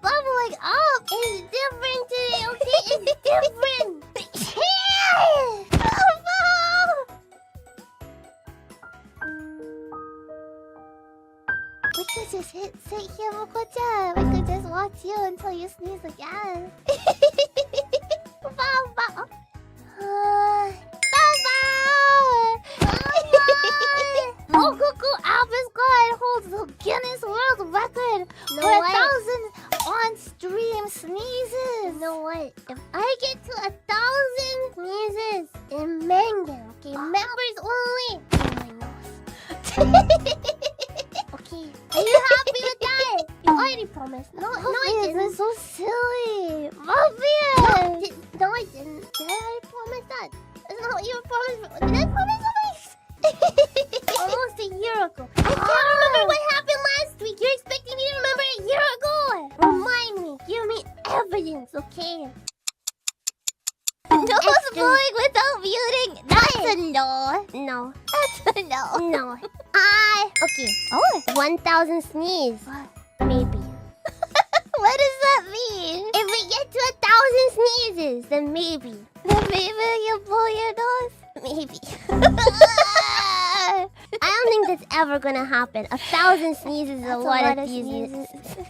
Bubbling up is different today, okay? It's different. We could just sit here, Mokocha. We could just watch you until you sneeze again. Baba. Mokoku Alpha Squad holds the Guinness World Record for 1,000 on-stream sneezes. know what? If I get to 1,000 sneezes in manga, okay, members only. Oh my nose. Okay, are you happy with that? You already promised. No, I didn't. This is so silly. Mafia! No, I didn't. Did I already promise that? That's not what you promised. Did I promise something? Almost a year ago. I can't remember what happened last week. You're expecting me to remember a year ago. Remind me. Give me evidence, okay? No blowing without muting. That's a no. No. That's a no. No. Okay. Oh. 1,000 sneeze. Maybe. What does that mean? If we get to 1,000 sneezes, then maybe. Then maybe you blow your nose? Maybe. I don't think that's ever gonna happen. 1,000 sneezes is a lot of sneezes. sneezes.